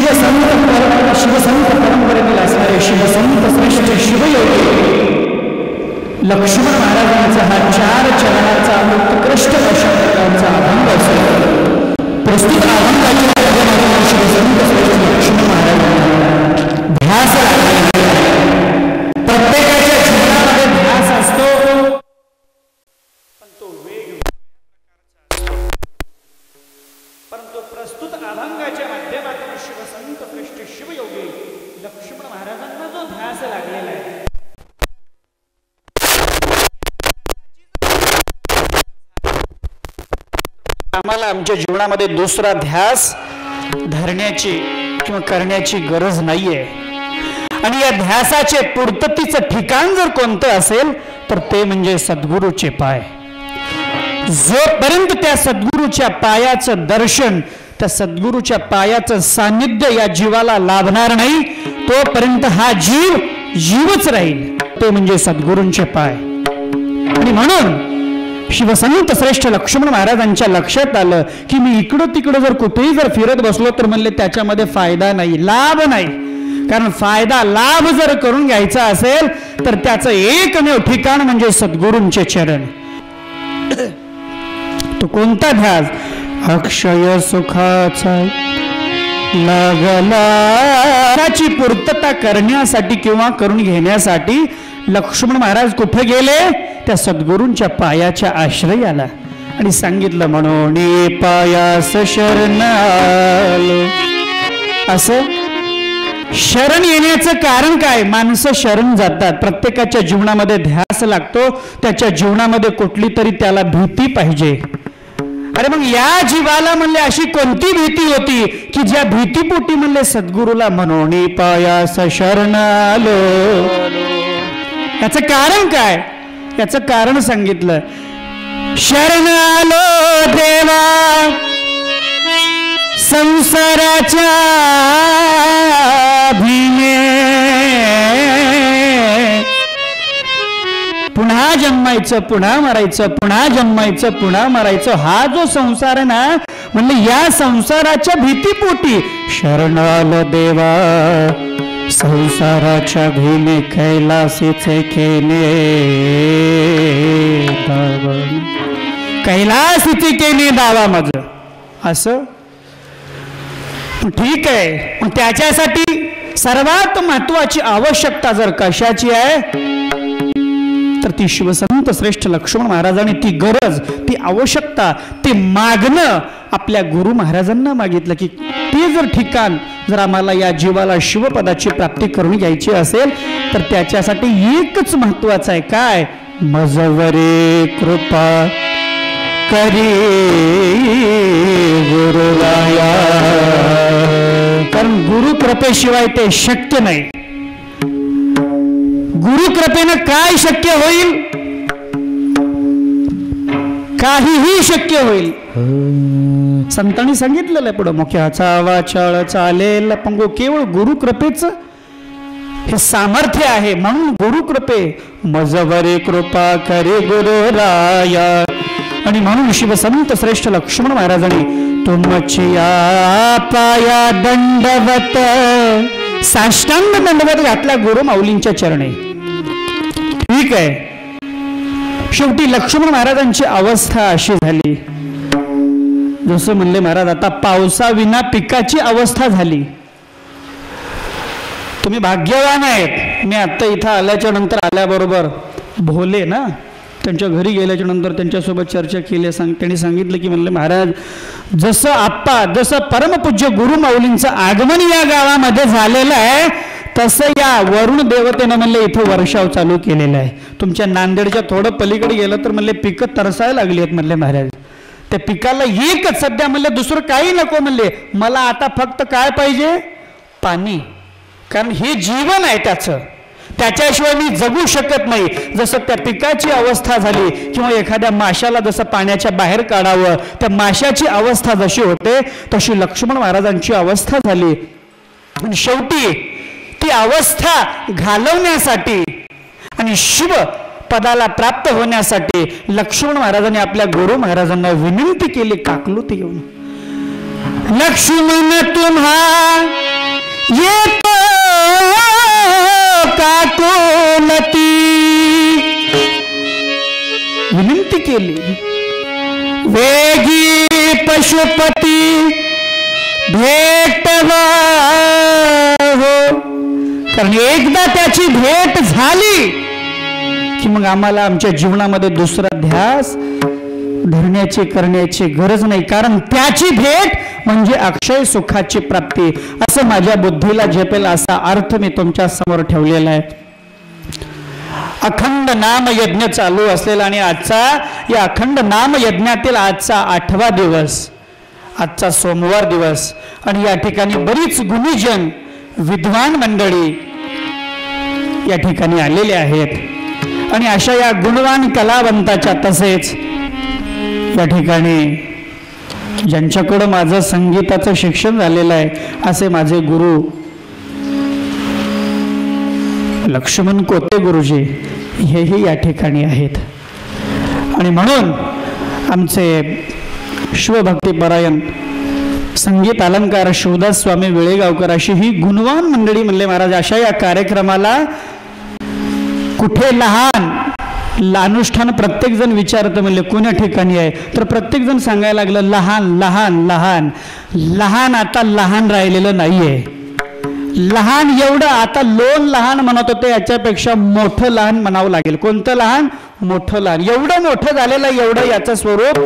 शिवसंत परंपरेतील असणारे शिवसंत श्रेष्ठ शिवयोगी लक्ष्मण महाराजांचा हा 4 चरणाचा उत्कृष्ट अशा प्रकारचा अभंग असेल. प्रस्तुत अभंगाच्या माध्यमातून शिवसंत श्रेष्ठ लक्ष्मण महाराजांना ध्यास लागलेला आहे. प्रत्येकाच्या जीवनामध्ये ध्यास असतो, पण तो वेग असतो. परंतु प्रस्तुत अभंगाच्या माध्यमातून शिवसंत श्रेष्ठ शिवयोगी लक्ष्मण महाराजांना जो ध्यास लागलेला आहे, आम्हाला आमच्या जीवनामध्ये दुसरा ध्यास धरण्याची किंवा करण्याची गरज नाहीये. आणि या ध्यासाचे पूर्ततेचं ठिकाण जर कोणतं असेल तर ते म्हणजे सद्गुरूचे पाय. जोपर्यंत त्या सद्गुरूच्या पायाचं दर्शन, त्या सद्गुरूच्या पायाचं सानिध्य या जीवाला लाभणार नाही, तोपर्यंत हा जीव जीवच राहील. ते म्हणजे सद्गुरूंचे पाय. आणि म्हणून शिवसंत श्रेष्ठ लक्ष्मण महाराजांच्या लक्षात आलं की मी इकडं तिकडं जर कुठेही जर फिरत बसलो तर म्हणले त्याच्यामध्ये फायदा नाही, लाभ नाही. कारण फायदा लाभ जर करून घ्यायचा असेल तर त्याचं एकमेव ठिकाण म्हणजे सद्गुरूंचे चरण. तो कोणता ध्यास? अक्षय सुखाचा लागला. त्याची पूर्तता करण्यासाठी किंवा करून घेण्यासाठी लक्ष्मण महाराज कुठे गेले? त्या सद्गुरूंच्या पायाच्या आश्रयाला. आणि सांगितलं म्हणून पायास शरण आलो. असं शरण येण्याचं कारण काय? माणसं शरण जातात, प्रत्येकाच्या जीवनामध्ये ध्यास लागतो, त्याच्या जीवनामध्ये कुठली तरी त्याला भीती पाहिजे. अरे मग या जीवाला म्हणले अशी कोणती भीती होती की ज्या भीतीपोटी म्हणले सद्गुरूला म्हणून पायास शरण आलो. याचं कारण काय? याचं कारण सांगितलं. शरण आलो देवा संसाराच्या भीमे, पुन्हा जन्मायचं पुन्हा मरायचं, पुन्हा जन्मायचं पुन्हा मरायचं, हा जो संसार आहे ना म्हणले या संसाराच्या भीतीपोटी शरण आलो देवा संसाराच्या भीमे कैलासीचे केने दावा, कैलासीचे केने दावा माझ. असं ठीक आहे. पण त्याच्यासाठी सर्वात महत्वाची आवश्यकता जर कशाची आहे तर ती शिवसंत श्रेष्ठ लक्ष्मण महाराजांनी ती गरज, ती आवश्यकता, ते मागणं आपल्या गुरु महाराजांना मागितलं की ते जर ठिकाण जर आम्हाला या जीवाला शिवपदाची प्राप्ती करून घ्यायची असेल तर त्याच्यासाठी एकच महत्वाचं आहे. काय? मजवरे कृपा करी गुरुराया. कारण गुरु कृपेशिवाय ते शक्य नाही. गुरु कृपेनं काय शक्य होईल? काहीही शक्य होईल. संतांनी सांगितलेलं आहे पुढं, मुख्याचा वाचाळ चालेल पंगो. केवळ गुरु कृपेच हे सामर्थ्य आहे. म्हणून गुरु कृपे मजवरे कृपा करे गुरुराया. आणि म्हणून शिवसंत श्रेष्ठ लक्ष्मण महाराजांनी तुमची पाया दंडवत, साष्टांग दंडवत घातला गुरु माऊलींच्या चरणी. ठीक आहे. शेवटी लक्ष्मण महाराजांची अवस्था अशी झाली, जसं म्हणले महाराज आता पावसाविना पिकाची अवस्था झाली. तुम्ही भाग्यवान आहेत. मी आता इथं आल्याच्या नंतर आल्याबरोबर भोले ना त्यांच्या घरी गेल्याच्या नंतर त्यांच्यासोबत चर्चा केली. त्यांनी सांगितलं की म्हणले महाराज जसं आप्पा, जसं परमपूज्य गुरु माऊलींचं आगमन या गावामध्ये झालेलं आहे तसं या वरुण देवतेनं म्हणले इथं वर्षाव चालू केलेला आहे. तुमच्या नांदेडच्या थोडं पलीकडे गेलं तर म्हणले पिकं तरसायला लागली आहेत म्हणले महाराज. त्या पिकाला एकच सध्या म्हणले दुसरं काही नको म्हणले, मला आता फक्त काय पाहिजे? पाणी. कारण हे जीवन आहे त्याचं, त्याच्याशिवाय मी जगू शकत नाही. जसं त्या पिकाची अवस्था झाली किंवा एखाद्या माशाला जसं पाण्याच्या बाहेर काढावं, त्या माशाची अवस्था जशी होते तशी लक्ष्मण महाराजांची अवस्था झाली. आणि शेवटी ती अवस्था घालवण्यासाठी आणि शिव पदाला प्राप्त होण्यासाठी लक्ष्मण महाराजांनी आपल्या गुरु महाराजांना विनंती केली, काकलूत येऊन, लक्ष्मण तुम्हा येतो काकुलती, विनंती केली, वेगी पशुपती भेटवा हो, कारण एकदा त्याची भेट झाली की मग आम्हाला आमच्या जीवनामध्ये दुसरा ध्यास धरण्याची करण्याची गरज नाही, कारण त्याची भेट म्हणजे अक्षय सुखाची प्राप्ती, असं माझ्या बुद्धीला झेपेल असा अर्थ मी तुमच्या समोर ठेवलेला आहे. अखंड नाम यज्ञ चालू असलेला आणि आजचा या अखंड नाम यज्ञातील आजचा 8वा दिवस, आजचा सोमवार दिवस, आणि या ठिकाणी बरीच गुणीजन विद्वान मंडळी या ठिकाणी आलेले आहेत. आणि अशा या गुणवान कलावंताच्या तसेच या ठिकाणी ज्यांच्याकडं माझं संगीताचं शिक्षण झालेलं आहे असे माझे गुरु लक्ष्मण कोते गुरुजी हेही या ठिकाणी आहेत. आणि म्हणून आमचे शिवभक्तीपरायण संगीत अलंकार शिवदास स्वामी वेळेगावकर अशी ही गुणवान मंडळी म्हणले महाराज, अशा या कार्यक्रमाला कुठे लहान अनुष्ठान प्रत्येक जण विचारतं म्हणले कोण्या ठिकाणी आहे, तर प्रत्येक जण सांगायला लागलं लहान लहान लहान लहान. आता लहान राहिलेलं नाहीये. लहान एवढं आता लोन लहान म्हणत होते, याच्यापेक्षा मोठं लहान म्हणावं लागेल. कोणतं लहान? मोठं लहान. एवढं मोठं झालेलं, एवढं याचं स्वरूप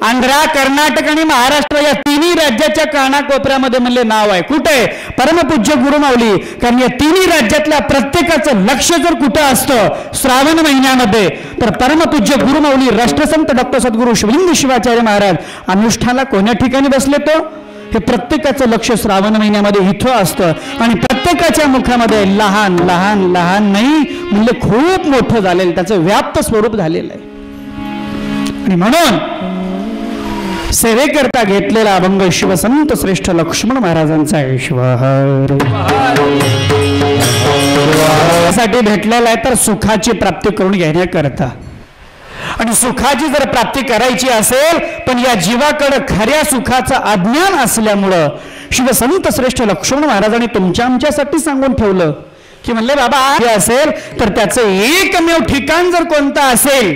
आंध्रा, कर्नाटक आणि महाराष्ट्र या तिन्ही राज्याच्या कानाकोपऱ्यामध्ये म्हणले नाव आहे. कुठे? परमपूज्य गुरुमाऊली. कारण या तिन्ही राज्यातल्या प्रत्येकाचं लक्ष जर कुठं असतं श्रावण महिन्यामध्ये, तर परमपूज्य गुरुमाऊली राष्ट्रसंत डॉक्टर सद्गुरू शिवलिंग शिवाचार्य महाराज अनुष्ठानाला कोण्या ठिकाणी बसले तो, हे प्रत्येकाचं लक्ष श्रावण महिन्यामध्ये इथं असतं. आणि प्रत्येकाच्या मुखामध्ये लहान लहान लहान नाही म्हणजे खूप मोठं झालेलं, त्याचं व्याप्त स्वरूप झालेलं आहे. आणि म्हणून सेवेकरता घेतलेला अभंग शिवसंत श्रेष्ठ लक्ष्मण महाराजांचा आहे. साठी भेटलेला आहे तर सुखाची प्राप्ती करून घेण्याकरता. आणि सुखाची जर प्राप्ती करायची असेल पण या जीवाकडे खऱ्या सुखाचं अज्ञान असल्यामुळं शिवसंत श्रेष्ठ लक्ष्मण महाराजांनी तुमच्या आमच्यासाठी सांगून ठेवलं की म्हणले बाबा हे असेल तर त्याचं एकमेव ठिकाण जर कोणतं असेल,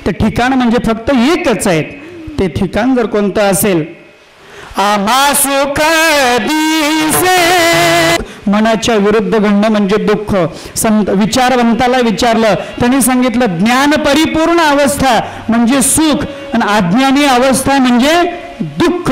ते ठिकाण म्हणजे फक्त एकच आहे. ते ठिकाण जर कोणतं असेल, आम्हा सुख दिसे, मनाच्या विरुद्ध घडणं म्हणजे दुःख. संत विचारवंताला विचारलं, त्यांनी सांगितलं ज्ञान परिपूर्ण अवस्था म्हणजे सुख आणि अज्ञानी अवस्था म्हणजे दुःख.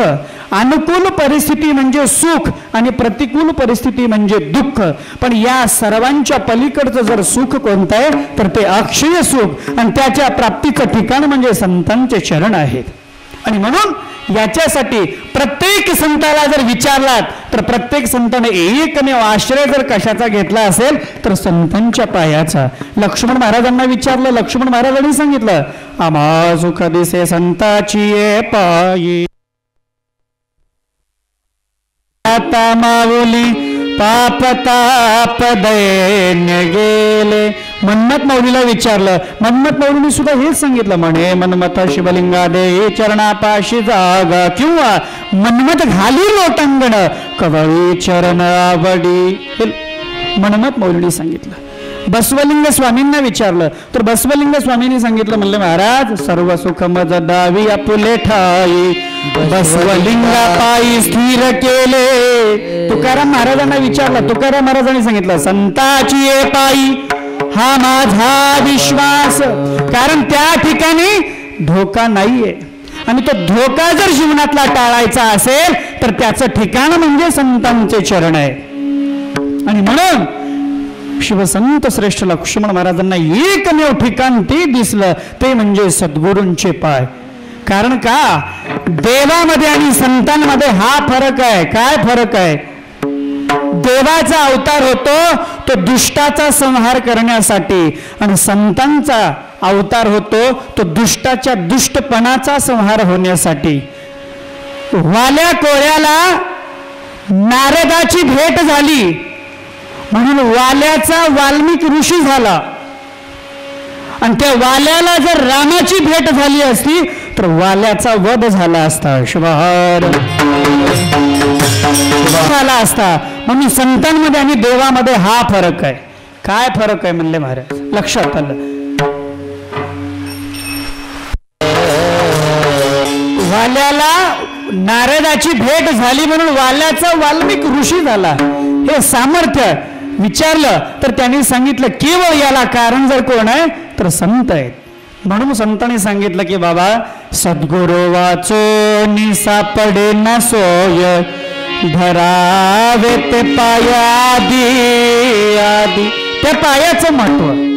अनुकूल परिस्थिती म्हणजे सुख आणि प्रतिकूल परिस्थिती म्हणजे दुःख. पण या सर्वांच्या पलीकडचं जर सुख कोणतं आहे तर ते अक्षय सुख, आणि त्याच्या प्राप्तीचं ठिकाण म्हणजे संतांचे चरण आहेत. आणि म्हणून याच्यासाठी प्रत्येक संताला जर विचारलात तर प्रत्येक संताने एकमेव आश्रय जर कशाचा घेतला असेल तर संतांच्या पायाचा. लक्ष्मण महाराजांना विचारलं, लक्ष्मण महाराजांनी सांगितलं आम्हा सुख दिसे संताची पायी, आता माऊली पाप ताप दैन्य गेले. मन्मथ माऊलीला विचारलं, मन्मथ माऊलीने सुद्धा हेच सांगितलं, म्हणे मन्मथ शिवलिंगा दे चरणापाशी जागा, किंवा मन्मथ घाली लोटांगण कवळी चरण आवडी. मन्मथ माऊलीने सांगितलं. बसवलिंग स्वामींना विचारलं तर बसवलिंग स्वामींनी सांगितलं, म्हणले महाराज सर्व सुख मज दावी आपुले ठाई, बसवलिंगा पायी स्थिर केले. तुकाराम महाराजांना विचारलं, तुकाराम महाराजांनी सांगितलं संताची ये पायी हा माझा विश्वास, कारण त्या ठिकाणी धोका नाहीये. आणि तो धोका जर जीवनातला टाळायचा असेल तर त्याचं ठिकाण म्हणजे संतांचे चरण आहे. आणि म्हणून शिवसंत श्रेष्ठ लक्ष्मण महाराजांना एकमेव ठिकाण ते दिसलं, ते म्हणजे सद्गुरूंचे पाय. कारण का देवामध्ये आणि संतांमध्ये हा फरक आहे. काय फरक आहे? देवाचा अवतार होतो तो दुष्टाचा संहार करण्यासाठी, आणि संतांचा अवतार होतो तो दुष्टाच्या दुष्टपणाचा संहार होण्यासाठी. वाल्या कोळ्याला नारदाची भेट झाली म्हणून वाल्याचा वाल्मिक ऋषी झाला, आणि त्या वाल्याला जर रामाची भेट झाली असती तर वाल्याचा वध झाला असता, शिवार झाला असता. म्हणून संतांमध्ये आणि देवामध्ये हा फरक आहे. काय फरक आहे म्हणले महाराज, लक्षात आलं. वाल्याला नारदाची भेट झाली म्हणून वाल्याचा वाल्मिक ऋषी झाला. हे सामर्थ्य विचारलं तर त्यांनी सांगितलं केवळ याला कारण जर कोण आहे तर संत आहेत. म्हणून संतांनी सांगितलं की बाबा सद्गुरु वाचो सापडे न सोय धरावे ते पायादी आदी. त्या पायाचं महत्व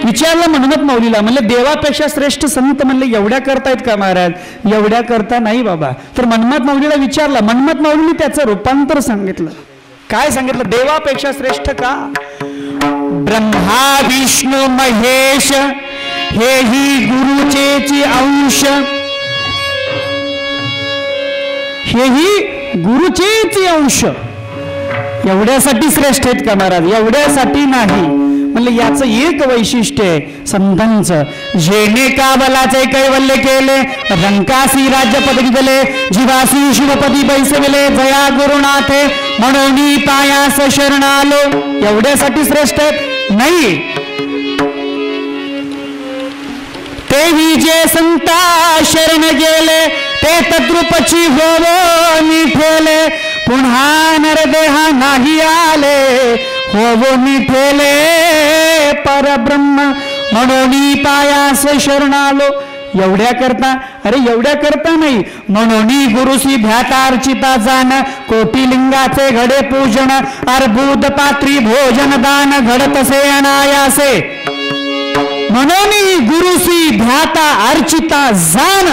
विचारलं मनमत माऊलीला. म्हणले देवापेक्षा श्रेष्ठ संत म्हणले एवढ्या करतायत का महाराज? एवढ्या करता नाही बाबा. तर मनमत माऊलीला विचारलं. मनमत माऊलीने त्याचं रूपांतर सांगितलं. काय सांगितलं? देवापेक्षा श्रेष्ठ का? ब्रह्मा विष्णू महेश हे ही गुरुचेची अंश, हे ही गुरुचेची अंश. एवढ्यासाठी श्रेष्ठ आहेत का महाराज? एवढ्यासाठी नाही. म्हणले याचं एक वैशिष्ट्य आहे संतांचं. जेणे काबलाचे कैवल्य केले रंकासी राज्यपद दिले जीवासी शिवपदी बैसविले जया गुरुनाथे म्हणून पायास शरण आलो. एवढ्यासाठी श्रेष्ठ आहेत नाही. तेही जे संता शरण गेले ते तद्रूपची होवो निठेले पुन्हा नरदेहा नाही आले होवो निठेले परब्रह्म म्हणून पायास शरण आलो. एवढ्या करता? अरे एवढ्या करता नाही. म्हणून गुरुसी भ्यातार्चिता जाण कोटी लिंगाचे घडे पूजन अर्बुद पात्री भोजन दान घडतसे अनायासे. म्हणून गुरुसी भ्याता अर्चिता जाण.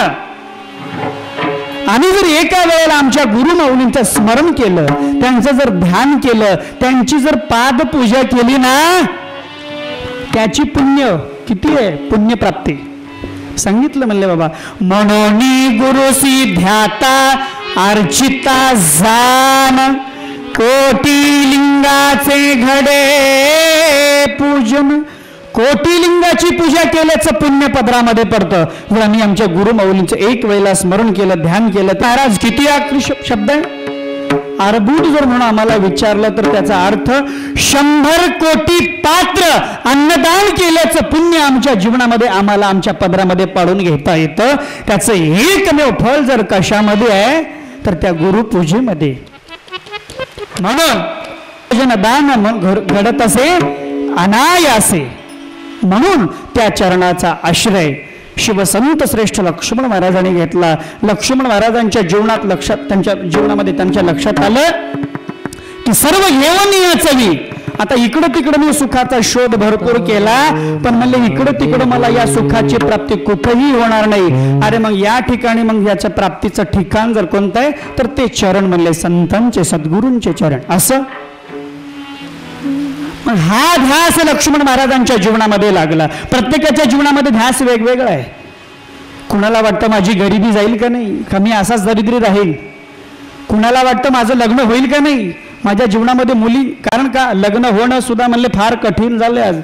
आम्ही जर एका वेळेला आमच्या गुरुमाऊलींचं स्मरण केलं, त्यांचं जर ध्यान केलं, त्यांची जर पादपूजा केली ना, त्याची पुण्य किती आहे? पुण्यप्राप्ती सांगितलं म्हणले बाबा. म्हणून गुरुसी ध्याता अर्चिता जान कोटी लिंगाचे घडे पूजन. कोटी लिंगाची पूजा केल्याचं पुण्य पदरामध्ये पडतं. जर आम्ही आमच्या गुरुमाऊलींचं एक वेळेला स्मरण केलं, ध्यान केलं, तर महाराज किती आकर्षक शब्द आहे. अर्बुद जर म्हणून आम्हाला विचारलं तर त्याचा अर्थ 100 कोटी पात्र अन्नदान केल्याचं पुण्य आमच्या जीवनामध्ये आम्हाला आमच्या पदरामध्ये पाडून घेता येतं. त्याचं एकमेव फळ जर कशामध्ये आहे तर त्या गुरुपूजेमध्ये. म्हणून दान घडत असे अनायासे. म्हणून त्या चरणाचा आश्रय शिवसंत श्रेष्ठ लक्ष्मण महाराजांनी घेतला. लक्ष्मण महाराजांच्या जीवनात लक्षात त्यांच्या जीवनामध्ये त्यांच्या लक्षात आलं की सर्व घेऊन यायचं मी. आता इकडं तिकडं मी सुखाचा शोध भरपूर केला पण म्हणले इकडं तिकडं मला या सुखाची प्राप्ती कुठेही होणार नाही. अरे मग या ठिकाणी मग याच्या प्राप्तीचं ठिकाण जर कोणतं आहे तर ते चरण म्हणले संतांचे सद्गुरूंचे चरण. असं हा ध्यास लक्ष्मण महाराजांच्या जीवनामध्ये लागला. प्रत्येकाच्या जीवनामध्ये ध्यास वेगवेगळा आहे. कुणाला वाटतं माझी गरिबी जाईल का नाही, का मी असाच दरिद्री राहील. कुणाला वाटतं माझं लग्न होईल का नाही, माझ्या जीवनामध्ये मुली. कारण का लग्न होणं सुद्धा म्हणले फार कठीण झालंय आज.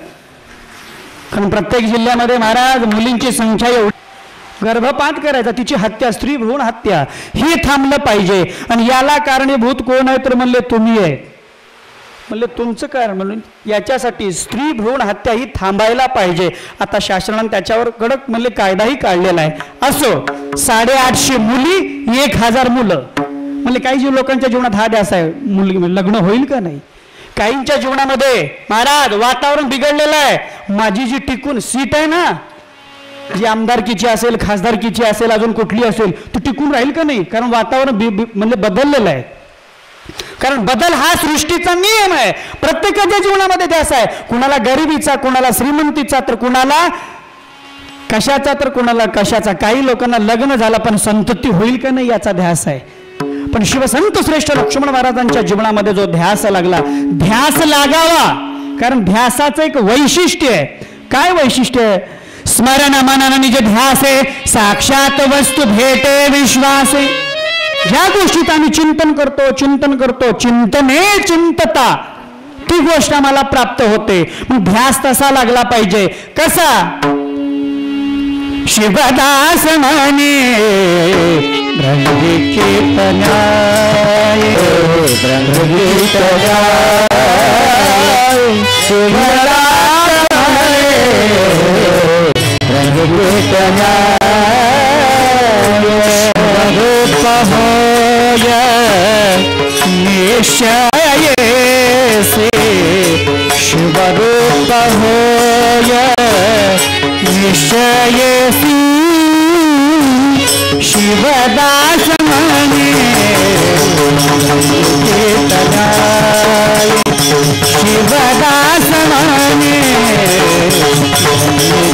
कारण प्रत्येक जिल्ह्यामध्ये महाराज मुलींची संख्या एवढी. गर्भपात करायचा, तिची हत्या, स्त्री भ्रूण हत्या, हे थांबलं पाहिजे. आणि याला कारणीभूत कोण आहे तर म्हणले तुम्ही आहे. म्हणले तुमचं कारण म्हणून याच्यासाठी स्त्री भ्रूण हत्या ही थांबायला पाहिजे. आता शासनाने त्याच्यावर कडक म्हणले कायदाही काढलेला आहे. असो 850 मुली 1000 मुलं. म्हणले काही जी लोकांच्या जीवनात हा ध्यास आहे मुलगी लग्न होईल का नाही. काहींच्या जीवनामध्ये महाराज वातावरण बिघडलेलं आहे. माझी जी टिकून सीट आहे ना, जी आमदारकीची असेल खासदारकीची असेल अजून कुठली असेल ती टिकून राहील का नाही. कारण वातावरण म्हणजे बदललेलं आहे. कारण बदल हा सृष्टीचा नियम आहे. प्रत्येकाच्या जीवनामध्ये ध्यास आहे. कुणाला गरिबीचा, कुणाला श्रीमंतीचा, तर कुणाला कशाचा तर कुणाला कशाचा. काही लोकांना लग्न झालं पण संतती होईल का नाही याचा ध्यास आहे. पण शिवसंत श्रेष्ठ लक्ष्मण महाराजांच्या जीवनामध्ये जो ध्यास लागला, ध्यास लागावा. कारण ध्यासाचं एक वैशिष्ट्य आहे. काय वैशिष्ट्य आहे? स्मरण मनन निज ध्यासे साक्षात वस्तू भेटे विश्वासे. ज्या गोष्टीत आम्ही चिंतन करतो चिंतने चिंतता ती गोष्ट आम्हाला प्राप्त होते. मग ध्यास तसा लागला पाहिजे. कसा? शिवदास म्हणे ब्रह्मकीर्तनाय ब्रह्मकीर्तनाय शिवदास म्हणे ब्रह्मकीर्तनाय रूप होय निश्चय से शिवरूप होय निश्चय सी शिवदास म्हणे कीर्तनाय शिवदास म्हणे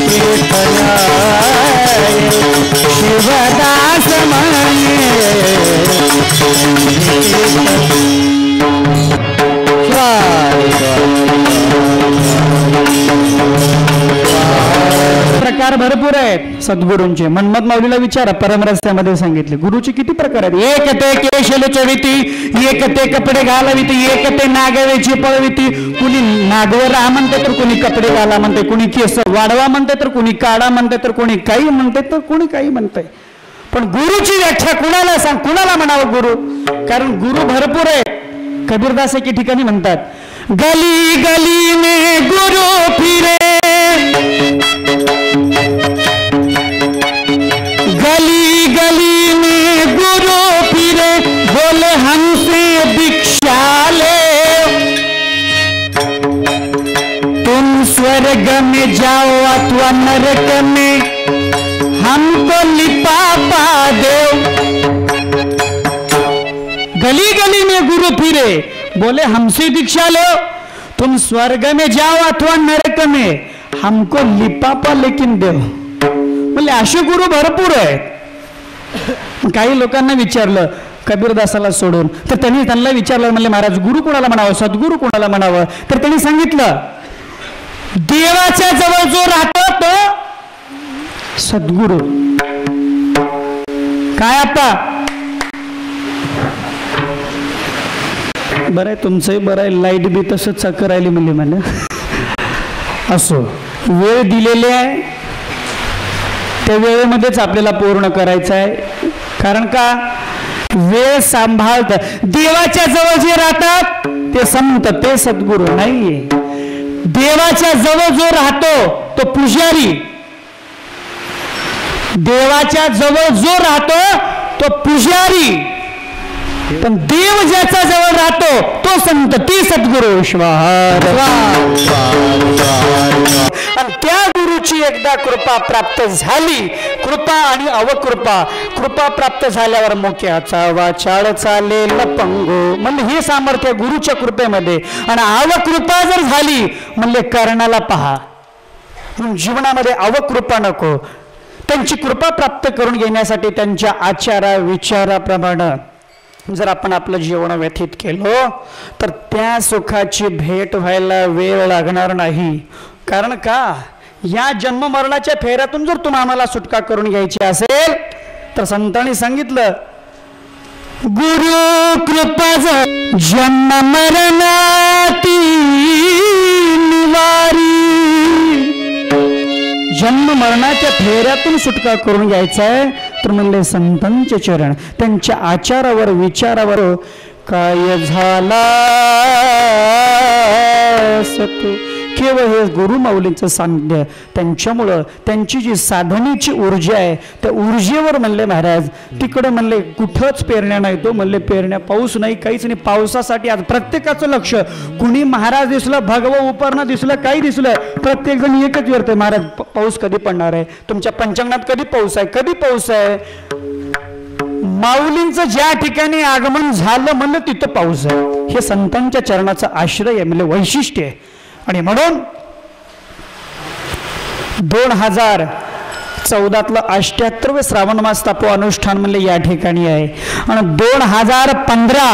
कीर्तनाय शिवदास म्हणे प्रकार भरपूर आहेत सद्गुरूंचे. मन्मथ माऊलीला विचारा, परमरस्त्यामध्ये सांगितले गुरुचे किती प्रकार आहेत. एक ते केशल चविती, एक ते कपडे घालाविती, एक ते नागवेची पळविती. कुणी नागव राहा म्हणते तर कुणी कपडे घाला म्हणते, कुणी केस वाढवा म्हणते तर कुणी काढा म्हणते, तर कुणी काही म्हणते तर कुणी काही म्हणते. पण गुरुची व्याख्या कुणाला सांग, कुणाला म्हणावं गुरु? कारण गुरु भरपूर आहे. कबीरदास एके ठिकाणी म्हणतात, गली गली में गुरु फिरे, गली गली में गुरु फिरे, बोले हमसे दीक्षा ले, तुम स्वर्ग में जाओ अथवा नरक में, हमको लिपापा दो. गली गली में गुरु फिरे, बोले हमसे दीक्षा लो, तुम स्वर्ग में जाओ अथवा नरक में, हमको लिपापा लेकिन दो. म्हणजे असे गुरु भरपूर आहेत. काही लोकांना विचारलं कबीरदासाला सोडून, तर त्यांना विचारलं, म्हणले महाराज गुरु कोणाला म्हणावं, सद्गुरु कोणाला म्हणावं? तर त्यांनी सांगितलं, देवाच्या जवळ जो राहतो तो सद्गुरु. काय आता बरं आहे, तुमचंही बरं आहे, लाईट बी तसंच चाकर राहिली म्हणले मला. असो, वेळ दिलेली आहे, त्या वेळेमध्येच आपल्याला पूर्ण करायचं आहे. कारण का, वेळ सांभाळत देवाच्या जवळ जे राहतात ते संत, ते सद्गुरू नाहीये. देवाच्या जवळ जो राहतो तो पुजारी, देवाच्या जवळ जो राहतो तो पुजारी, पण देव ज्याच्या जवळ राहतो तो संत, ते सद्गुरू. आणि त्या गुरुची एकदा कृपा प्राप्त झाली, कृपा आणि अवकृपा. कृपा प्राप्त झाल्यावर मोक्याचा वाचाळ चालेल पंगो, म्हणजे हे सामर्थ्य गुरुच्या कृपेमध्ये. आणि अवकृपा जर झाली म्हणले कर्णाला पहा. जीवनामध्ये अवकृपा नको. त्यांची कृपा प्राप्त करून घेण्यासाठी त्यांच्या आचारा विचाराप्रमाणे जर आपण आपलं जीवन व्यतीत केलं तर त्या सुखाची भेट व्हायला वेळ लागणार नाही. कारण का, या जन्म मरणाच्या फेऱ्यातून जर तुम्हाला सुटका करून घ्यायची असेल तर संतांनी सांगितलं, गुरु कृपा जन्म मरणाती निवारी. जन्म मरणाच्या फेऱ्यातून सुटका करून घ्यायचा आहे तर म्हणले संतांचे चरण, त्यांच्या आचारावर विचारावर काय झाला सतू. केवळ हे गुरु माऊलींचं सान्निध्य, त्यांच्यामुळं त्यांची जी साधनेची ऊर्जा आहे त्या ऊर्जेवर म्हणले महाराज, तिकडे म्हणले कुठंच पेरण्या नाही. तो म्हणले पेरण्या, पाऊस नाही, काहीच नाही. पावसासाठी आज प्रत्येकाचं लक्ष, कुणी महाराज दिसलं, भगवं उपरणं दिसलं, काही दिसलं, प्रत्येक जण एकच विचारते, महाराज पाऊस कधी पडणार आहे, तुमच्या पंचांगणात कधी पाऊस आहे, कधी पाऊस आहे. माऊलींचं ज्या ठिकाणी आगमन झालं म्हणलं तिथं पाऊस आहे. हे संतांच्या चरणाचा आश्रय आहे, म्हणजे वैशिष्ट्य आहे. आणि म्हणून 2014 88वे श्रावण मास तापो अनुष्ठान म्हणले या ठिकाणी आहे. आणि 2015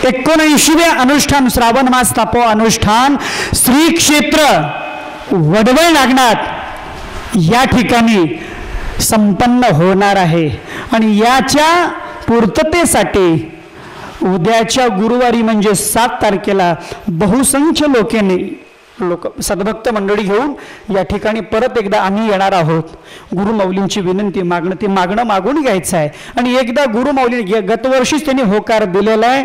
19वे अनुष्ठान श्रावण मास तापो अनुष्ठान श्री क्षेत्र वडवळ नागनाथ या ठिकाणी संपन्न होणार आहे. आणि याच्या पूर्ततेसाठी उद्याच्या गुरुवारी म्हणजे 7 तारखेला बहुसंख्य लोकांनी लोक सद्भक्त मंडळी घेऊन या ठिकाणी परत एकदा आम्ही येणार आहोत. गुरुमाऊलींची विनंती ते मागणं मागून घ्यायचं आहे. आणि एकदा गुरुमाऊली गतवर्षीच त्यांनी होकार दिलेला आहे,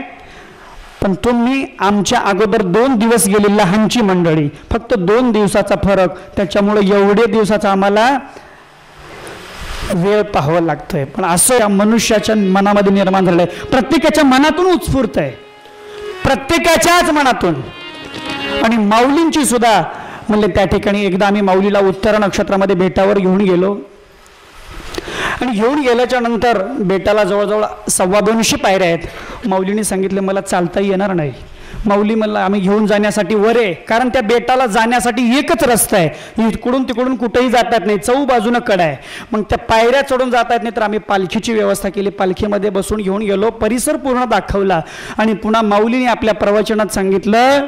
पण तुम्ही आमच्या अगोदर 2 दिवस गेली लहानची मंडळी, फक्त 2 दिवसाचा फरक, त्याच्यामुळे एवढे दिवसाचा आम्हाला वेळ पाहावं लागतोय. पण असं या मनुष्याच्या मनामध्ये निर्माण झालंय, प्रत्येकाच्या मनातून उत्स्फूर्त आहे, प्रत्येकाच्याच मनातून. आणि माऊलींची सुद्धा म्हणले त्या ठिकाणी एकदा आम्ही माऊलीला उत्तर नक्षत्रामध्ये बेटावर घेऊन गेलो. आणि घेऊन गेल्याच्या नंतर बेटाला जवळजवळ 250 पायऱ्या आहेत. माऊलीने सांगितले मला चालता येणार नाही. माऊली म्हणलं आम्ही घेऊन जाण्यासाठी वर आहे, कारण त्या बेटाला जाण्यासाठी एकच रस्ता आहे, इकडून तिकडून कुठेही जातात नाही, बाजूनं कडा आहे. मग त्या पायऱ्या चढून जात आहेत नाही तर आम्ही पालखीची व्यवस्था केली, पालखीमध्ये बसून घेऊन गेलो, परिसर पूर्ण दाखवला. आणि पुन्हा माऊलीने आपल्या प्रवचनात सांगितलं